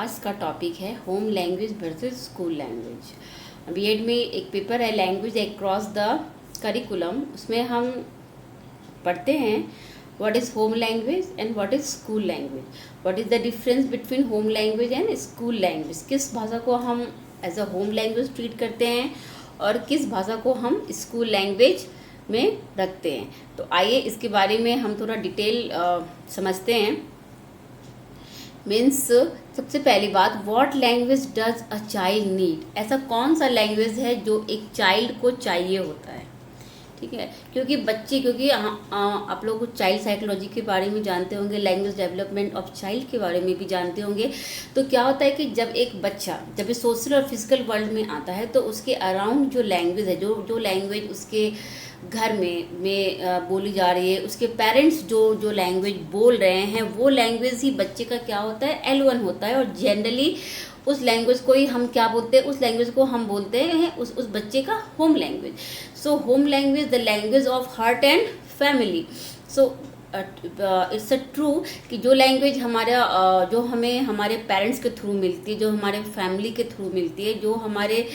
आज का टॉपिक है home language versus school language. BEd में एक पेपर है लैंग्वेज अक्रॉस द करिकुलम, उसमें हम पढ़ते हैं what is home language and what is school language, what is the difference between home language and school language, किस भाषा को हम as a home language treat करते हैं और किस भाषा को हम स्कूल लैंग्वेज में रखते हैं। तो आइए इसके बारे में हम थोड़ा डिटेल समझते हैं। मीन्स सबसे पहली बात, what language does a child need, ऐसा कौन सा लैंग्वेज है जो एक चाइल्ड को चाहिए होता है। ठीक है, क्योंकि आप लोग चाइल्ड साइकोलॉजी के बारे में जानते होंगे, लैंग्वेज डेवलपमेंट ऑफ चाइल्ड के बारे में भी जानते होंगे। तो क्या होता है कि जब एक बच्चा जब सोशल और फिजिकल वर्ल्ड में आता है तो उसके अराउंड जो लैंग्वेज है, जो लैंग्वेज उसके घर में बोली जा रही है, उसके पेरेंट्स जो लैंग्वेज बोल रहे हैं, वो लैंग्वेज ही बच्चे का क्या होता है, L1 होता है। और जनरली उस लैंग्वेज को ही हम क्या बोलते हैं, उस लैंग्वेज को हम बोलते हैं उस बच्चे का home language. So home language the language of heart and family. So it's a true कि जो लैंग्वेज जो हमें हमारे पेरेंट्स के थ्रू मिलती है, जो हमारे फैमिली के थ्रू मिलती है, जो हमारे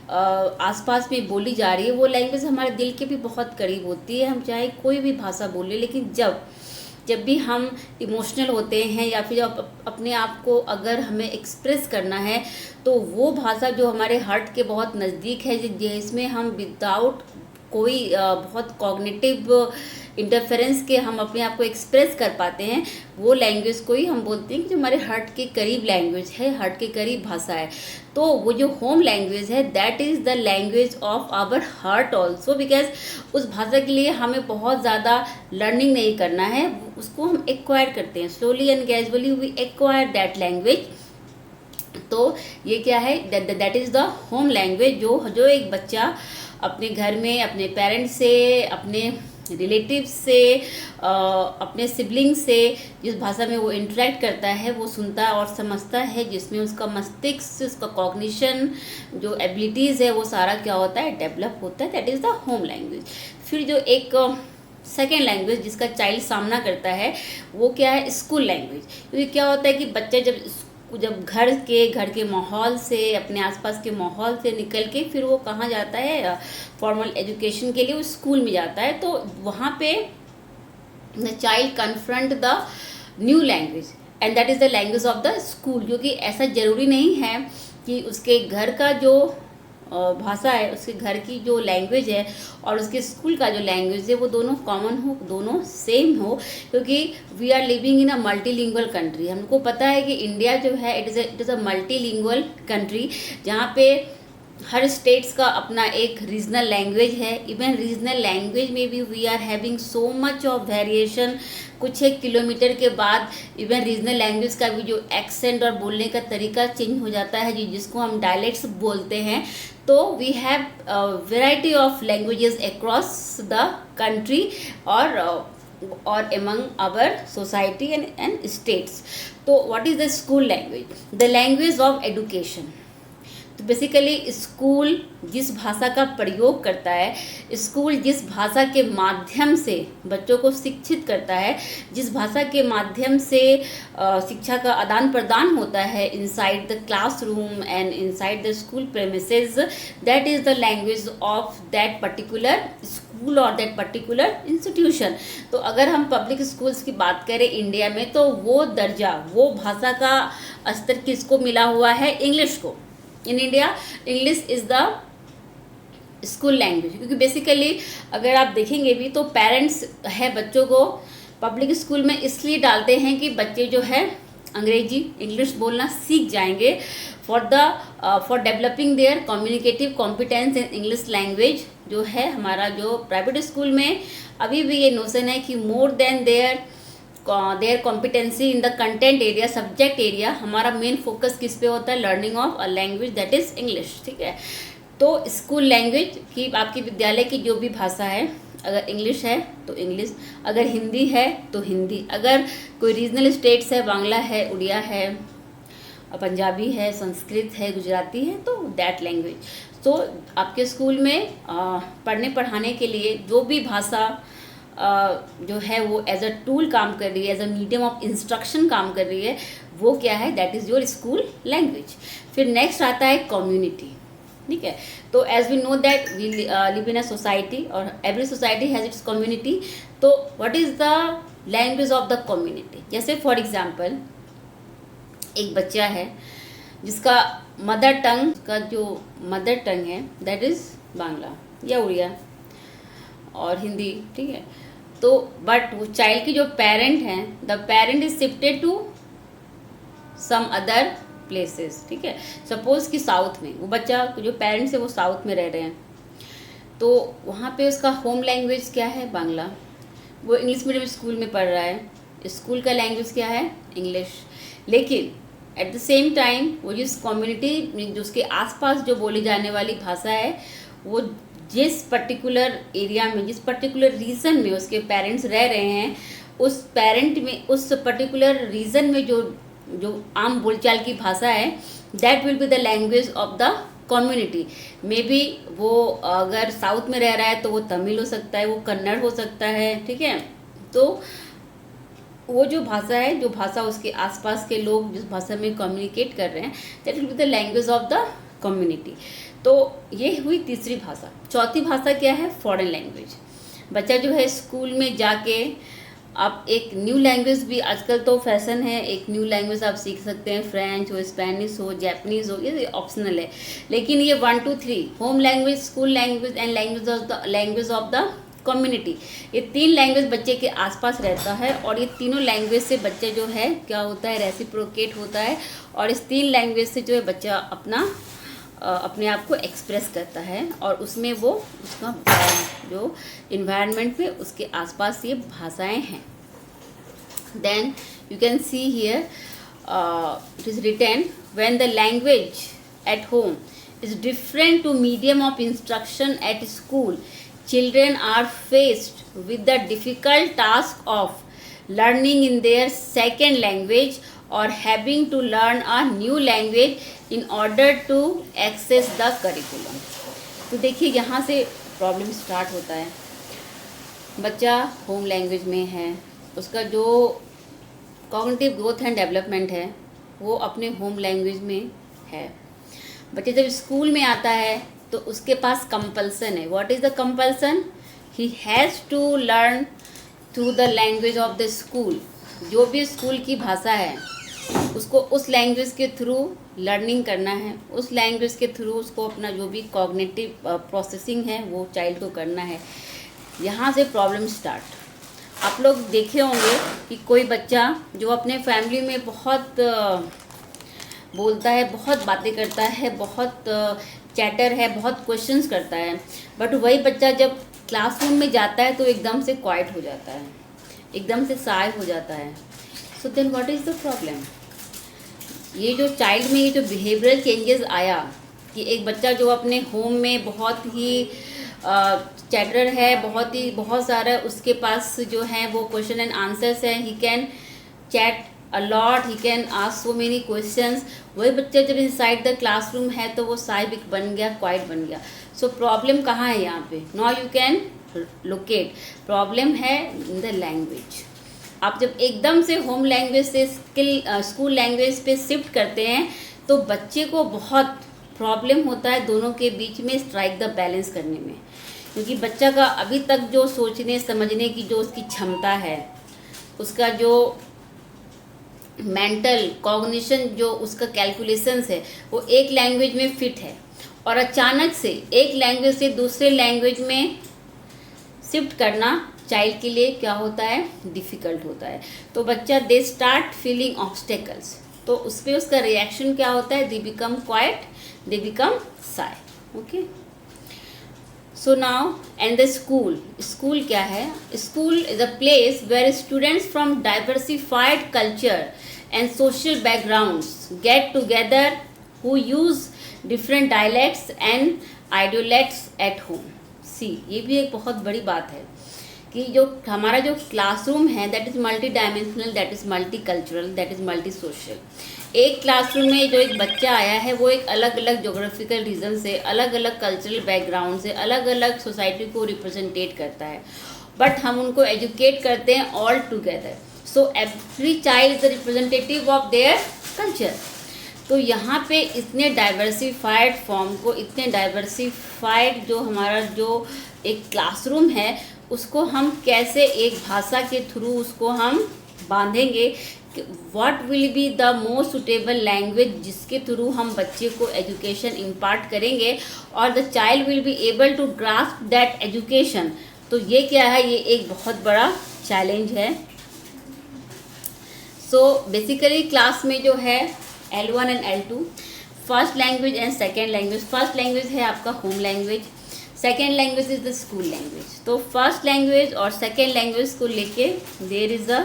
आसपास में बोली जा रही है, वो लैंग्वेज हमारे दिल के भी बहुत करीब होती है। हम चाहे कोई भी भाषा बोले, लेकिन जब भी हम इमोशनल होते हैं या फिर अपने आप को अगर हमें एक्सप्रेस करना है, तो वो भाषा जो हमारे हार्ट के बहुत नज़दीक है, जिसमें हम विदाउट कोई बहुत कॉग्निटिव इंटरफेरेंस के हम अपने आप को एक्सप्रेस कर पाते हैं, वो लैंग्वेज को ही हम बोलते हैं कि जो हमारे हार्ट के करीब लैंग्वेज है, हार्ट के करीब भाषा है। तो वो जो होम लैंग्वेज है, that is the language of our heart also, because उस भाषा के लिए हमें बहुत ज़्यादा लर्निंग नहीं करना है, उसको हम एक्वायर करते हैं slowly and gradually, we acquire that language. तो ये क्या है, that is the home language जो एक बच्चा अपने घर में अपने पेरेंट्स से, अपने रिलेटिव से, अपने सिबलिंग से जिस भाषा में वो इंटरेक्ट करता है, वो सुनता और समझता है, जिसमें उसका मस्तिष्क, उसका कॉग्निशन, जो एबिलिटीज़ है, वो सारा क्या होता है, डेवलप होता है। That is the home language. फिर जो एक सेकेंड लैंग्वेज जिसका चाइल्ड सामना करता है, वो क्या है, स्कूल लैंग्वेज। क्योंकि क्या होता है कि बच्चा जब घर के माहौल से, अपने आसपास के माहौल से निकल के फिर वो कहाँ जाता है, फॉर्मल एजुकेशन के लिए वो स्कूल में जाता है। तो वहाँ पे the child confront the new language and that is the language of the school. क्योंकि ऐसा ज़रूरी नहीं है कि उसके घर का जो भाषा है, उसके घर की जो लैंग्वेज है और उसके स्कूल का जो लैंग्वेज है, वो दोनों कॉमन हो, दोनों सेम हो। क्योंकि we are living in a multilingual country. हमको पता है कि इंडिया जो है it is a multilingual country, जहाँ पे हर स्टेट्स का अपना एक रीजनल लैंग्वेज है। इवन रीजनल लैंग्वेज में भी we are having so much of variation. कुछ एक किलोमीटर के बाद इवन रीजनल लैंग्वेज का भी जो एक्सेंट और बोलने का तरीका चेंज हो जाता है, जिसको हम डायलेक्ट्स बोलते हैं। तो we have variety of languages across the country और among our society and states. तो what is the school language? The language of education. तो बेसिकली स्कूल जिस भाषा का प्रयोग करता है, स्कूल जिस भाषा के माध्यम से बच्चों को शिक्षित करता है, जिस भाषा के माध्यम से शिक्षा का आदान प्रदान होता है inside the classroom and inside the school premises, that is the language of that particular school और दैट पर्टिकुलर इंस्टीट्यूशन। तो अगर हम पब्लिक स्कूल्स की बात करें इंडिया में, तो वो दर्जा, वो भाषा का स्तर किसको मिला हुआ है, इंग्लिश को। In India English is the school language. क्योंकि बेसिकली अगर आप देखेंगे भी तो पेरेंट्स है बच्चों को पब्लिक स्कूल में इसलिए डालते हैं कि बच्चे जो है अंग्रेजी, इंग्लिश बोलना सीख जाएंगे for developing there communicative competence in English language. जो है हमारा जो प्राइवेट स्कूल में अभी भी ये नोशन है कि more than their competency in the content area, subject area, हमारा मेन फोकस किस पे होता है, learning of a language that is English. ठीक है, तो स्कूल लैंग्वेज की आपकी विद्यालय की जो भी भाषा है, अगर इंग्लिश है तो इंग्लिश, अगर हिंदी है तो हिंदी, अगर कोई रीजनल स्टेट्स है, बांग्ला है, उड़िया है, पंजाबी है, संस्कृत है, गुजराती है, तो दैट लैंग्वेज। तो आपके स्कूल में पढ़ने पढ़ाने के लिए जो भी भाषा जो है वो एज अ टूल काम कर रही है, as a medium of instruction काम कर रही है, वो क्या है, that is your school language. फिर नेक्स्ट आता है कम्युनिटी, ठीक है। तो as we know that we live in a society और every society has its community. तो what is the language of the community? जैसे फॉर एग्जांपल एक बच्चा है जिसका मदर टंग का जो मदर टंग है दैट इज़ बांग्ला या उड़िया और हिंदी, ठीक है। तो बट वो चाइल्ड की जो पेरेंट हैं, the parent is shifted to some other places, ठीक है। सपोज कि साउथ में वो बच्चा जो पेरेंट्स है वो साउथ में रह रहे हैं, तो वहाँ पे उसका होम लैंग्वेज क्या है, बांग्ला। वो इंग्लिश मीडियम स्कूल में पढ़ रहा है, स्कूल का लैंग्वेज क्या है, इंग्लिश। लेकिन एट द सेम टाइम वो जिस कम्युनिटी जो उसके आसपास जो बोली जाने वाली भाषा है, वो जिस पर्टिकुलर एरिया में, जिस पर्टिकुलर रीजन में उसके पेरेंट्स रह रहे हैं, उस पेरेंट में, उस पर्टिकुलर रीजन में जो जो आम बोलचाल की भाषा है, that will be the language of the community. May be वो अगर साउथ में रह रहा है तो वो तमिल हो सकता है, वो कन्नड़ हो सकता है, ठीक है। तो वो जो भाषा है, जो भाषा उसके आसपास के लोग जिस भाषा में कम्युनिकेट कर रहे हैं, that will be the language of the community. तो ये हुई तीसरी भाषा। चौथी भाषा क्या है, फॉरेन लैंग्वेज। बच्चा जो है स्कूल में जाके आप एक न्यू लैंग्वेज भी, आजकल तो फैशन है, एक न्यू लैंग्वेज आप सीख सकते हैं, फ्रेंच हो, स्पेनिश हो, जैपनीज़ हो, ये ऑप्शनल है। लेकिन ये 1 2 3 home language, school language and language of the community, ये 3 लैंग्वेज बच्चे के आसपास रहता है। और ये तीनों लैंग्वेज से बच्चे जो है क्या होता है, रेसिप्रोकेट होता है। और इस 3 लैंग्वेज से जो है बच्चा अपने आप को एक्सप्रेस करता है, और उसमें वो उसका जो इन्वायरमेंट में उसके आसपास ये भाषाएं हैं। Then you can see here it is written, when the language at home is different to medium of instruction at school, children are faced with the difficult task of learning in their second language or having to learn a new language in order to access the curriculum। तो देखिए यहाँ से problem start होता है। बच्चा home language में है, उसका जो कॉग्निटिव ग्रोथ एंड डेवलपमेंट है वो अपने होम लैंग्वेज में है। बच्चे जब स्कूल में आता है तो उसके पास कंपल्सन है। What is the compulsion? He has to learn through the language of the school. जो भी स्कूल की भाषा है उसको उस लैंग्वेज के थ्रू लर्निंग करना है, उस लैंग्वेज के थ्रू उसको अपना जो भी कॉग्निटिव प्रोसेसिंग है वो चाइल्ड को करना है। यहाँ से प्रॉब्लम स्टार्ट। आप लोग देखे होंगे कि कोई बच्चा जो अपने फैमिली में बहुत बोलता है, बहुत बातें करता है, बहुत चैटर है, बहुत क्वेश्चंस करता है, बट वही बच्चा जब क्लासरूम में जाता है तो एकदम से क्वाइट हो जाता है, एकदम से साय हो जाता है। So then what is the problem? ये जो चाइल्ड में ये जो बिहेवियरल चेंजेस आया कि एक बच्चा जो अपने होम में बहुत ही चैटर है, बहुत सारा उसके पास जो है वो क्वेश्चन एंड आंसर्स हैं, he can chat a lot, he can ask so many questions। वही बच्चा जब इनसाइड द क्लासरूम है तो वो साइबिक बन गया, क्वाइट बन गया। सो प्रॉब्लम कहाँ है यहाँ पे? Now you can locate, problem है इन द लैंग्वेज। आप जब एकदम से होम लैंग्वेज से स्कूल लैंग्वेज पे शिफ्ट करते हैं तो बच्चे को बहुत प्रॉब्लम होता है दोनों के बीच में स्ट्राइक द बैलेंस करने में, क्योंकि बच्चा का अभी तक जो सोचने समझने की जो उसकी क्षमता है, उसका जो मेंटल कॉग्निशन जो उसका कैलकुलेशंस है वो एक लैंग्वेज में फिट है, और अचानक से एक लैंग्वेज से दूसरे लैंग्वेज में शिफ्ट करना चाइल्ड के लिए क्या होता है, डिफ़िकल्ट होता है। तो बच्चा दे स्टार्ट फीलिंग ऑब्स्टेकल्स, तो उस पर उसका रिएक्शन क्या होता है, they become quiet, they become shy. Okay, so now and the school क्या है? School is a place where students from diversified culture and social backgrounds get together who use different dialects and idiolects at home। सी, ये भी एक बहुत बड़ी बात है कि जो हमारा जो क्लासरूम है that is multi dimensional, that is multi cultural, that is multi social. एक क्लासरूम में जो एक बच्चा आया है वो एक अलग अलग जोग्राफिकल रीजन से, अलग अलग कल्चरल बैकग्राउंड से, अलग अलग सोसाइटी को रिप्रेजेंटेट करता है, बट हम उनको एजुकेट करते हैं all together. So every child is the representative of their culture. तो यहाँ पे इतने डाइवर्सिफाइड फॉर्म को, इतने डाइवर्सिफाइड जो हमारा जो एक क्लासरूम है, उसको हम कैसे एक भाषा के थ्रू उसको हम बांधेंगे, what will be the most suitable language जिसके थ्रू हम बच्चे को एजुकेशन इम्पार्ट करेंगे और the child will be able to grasp that education. तो ये क्या है, ये एक बहुत बड़ा चैलेंज है। सो बेसिकली क्लास में जो है L1 and L2, first language and second language. First language है आपका home language, second language is the school language. तो फर्स्ट लैंग्वेज और सेकेंड लैंग्वेज को लेके देयर इज़ अ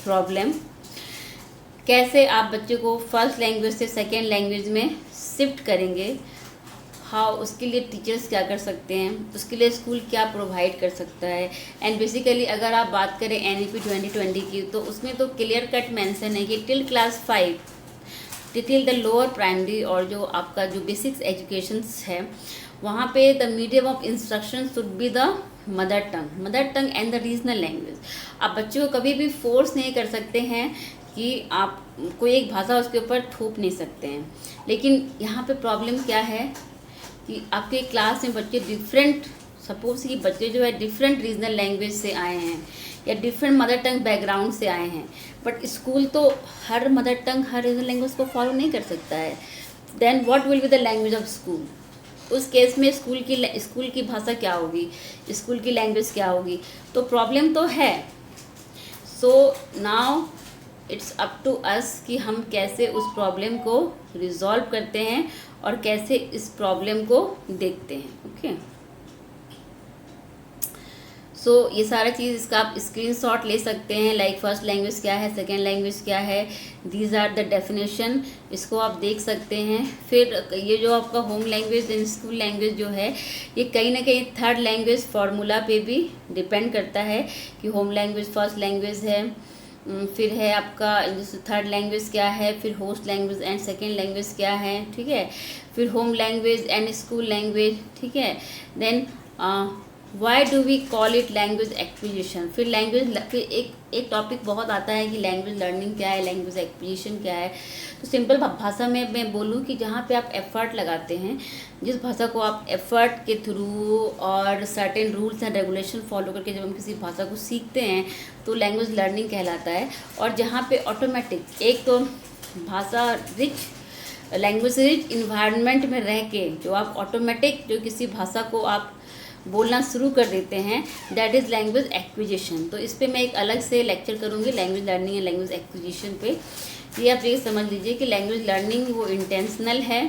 प्रॉब्लम। कैसे आप बच्चे को फर्स्ट लैंग्वेज से सेकेंड लैंग्वेज में शिफ्ट करेंगे, हाँ, उसके लिए टीचर्स क्या कर सकते हैं, उसके लिए स्कूल क्या प्रोवाइड कर सकता है। एंड बेसिकली अगर आप बात करें NEP 2020 की, तो उसमें तो क्लियर कट मेंशन है कि till class 5, till the lower primary और जो आपका जो बेसिक्स एजुकेशंस है, वहाँ पे the medium of instruction should be the mother tongue and the regional language. आप बच्चों को कभी भी फोर्स नहीं कर सकते हैं कि आप कोई एक भाषा उसके ऊपर थोप नहीं सकते हैं। लेकिन यहाँ पे प्रॉब्लम क्या है कि आपके क्लास में बच्चे डिफरेंट, सपोज कि बच्चे जो है डिफरेंट रीजनल लैंग्वेज से आए हैं या डिफरेंट मदर टंग बैकग्राउंड से आए हैं, बट स्कूल तो हर मदर टंग, हर रीजनल लैंग्वेज को फॉलो नहीं कर सकता है। Then what will be the language of school? उस केस में स्कूल की भाषा क्या होगी, स्कूल की लैंग्वेज क्या होगी? तो प्रॉब्लम तो है। So now it's up to us कि हम कैसे उस प्रॉब्लम को रिजॉल्व करते हैं और कैसे इस प्रॉब्लम को देखते हैं। ओके, सो ये सारा चीज़ इसका आप स्क्रीनशॉट ले सकते हैं, लाइक फर्स्ट लैंग्वेज क्या है, सेकेंड लैंग्वेज क्या है, दीज आर द डेफिनेशन, इसको आप देख सकते हैं। फिर ये जो आपका home language and school language जो है, ये कहीं ना कहीं थर्ड लैंग्वेज फार्मूला पे भी डिपेंड करता है कि होम लैंग्वेज फर्स्ट लैंग्वेज है, फिर है आपका थर्ड लैंग्वेज क्या है, फिर host language and second language क्या है, ठीक है, फिर home language and school language, ठीक है। Then why do we call it language acquisition. फिर एक टॉपिक बहुत आता है कि लैंग्वेज लर्निंग क्या है, लैंग्वेज एक्विजिशन क्या है। तो सिंपल भाषा में मैं बोलूँ कि जहाँ पे आप एफर्ट लगाते हैं, जिस भाषा को आप एफर्ट के थ्रू और certain rules and regulation follow करके जब हम किसी भाषा को सीखते हैं तो लैंग्वेज लर्निंग कहलाता है। और जहाँ पे ऑटोमेटिक एक तो भाषा लैंग्वेज रिच इन्वायरमेंट में रह के जो आप ऑटोमेटिक जो किसी भाषा को आप बोलना शुरू कर देते हैं, दैट इज़ लैंग्वेज एक्विजिशन। तो इस पे मैं एक अलग से लेक्चर करूँगी, language learning and language acquisition पे। ये आप ये समझ लीजिए कि लैंग्वेज लर्निंग वो इंटेंशनल है,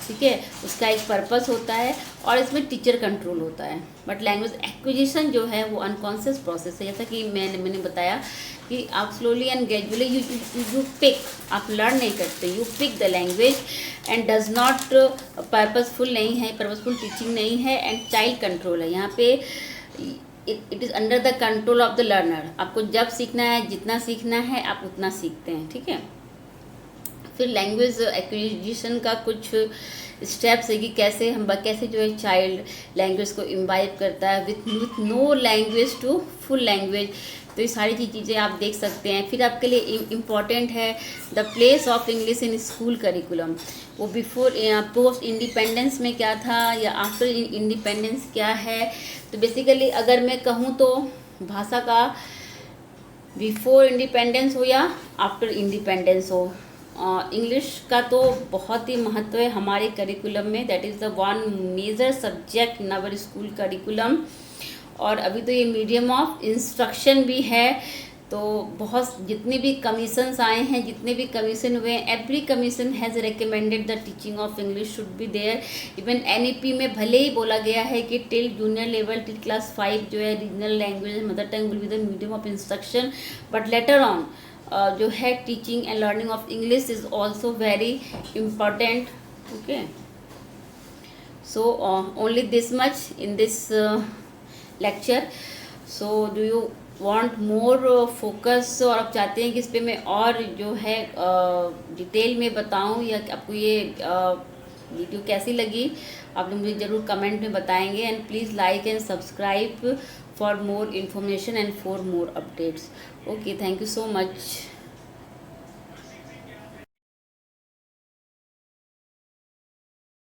ठीक है, उसका एक पर्पस होता है और इसमें टीचर कंट्रोल होता है। बट लैंग्वेज एक्विजिशन जो है वो अनकॉन्शियस प्रोसेस है, जैसा कि मैंने बताया कि आप slowly and gradually you pick, आप लर्न नहीं करते, you pick the language and does not purposeful नहीं है, पर्पसफुल टीचिंग नहीं है एंड चाइल्ड कंट्रोल है। यहाँ पे it is under the control of the learner. आपको जब सीखना है, जितना सीखना है आप उतना सीखते हैं, ठीक है। फिर लैंग्वेज एक्विजिशन का कुछ स्टेप्स है कि कैसे जो है चाइल्ड लैंग्वेज को इम्बाइब करता है with no language to full language. तो ये सारी चीज़ें आप देख सकते हैं। फिर आपके लिए इम्पॉर्टेंट है the place of English in school curriculum. वो बिफोर पोस्ट इंडिपेंडेंस में क्या था या आफ्टर इंडिपेंडेंस क्या है। तो बेसिकली अगर मैं कहूँ तो भाषा का बिफोर इंडिपेंडेंस हो या आफ्टर इंडिपेंडेंस हो, इंग्लिश का तो बहुत ही महत्व है हमारे करिकुलम में। That is the one major subject in our school curriculum. और अभी तो ये मीडियम ऑफ इंस्ट्रक्शन भी है। तो बहुत जितने भी कमीशंस आए हैं, जितने भी कमीशन हुए हैं, every commission has recommended the teaching of English should be there. Even NEP में भले ही बोला गया है कि till junior level, till class 5 जो है regional language mother tongue will be the medium of instruction, but later on जो है teaching and learning of English is also very important. Okay, so only this much in this lecture. So do you want more focus, और आप चाहते हैं कि इस पे मैं और जो है डिटेल में बताऊं या आपको ये वीडियो कैसी लगी आप लोग मुझे ज़रूर कमेंट में बताएंगे। And please like and subscribe for more information and for more updates. Okay, thank you so much.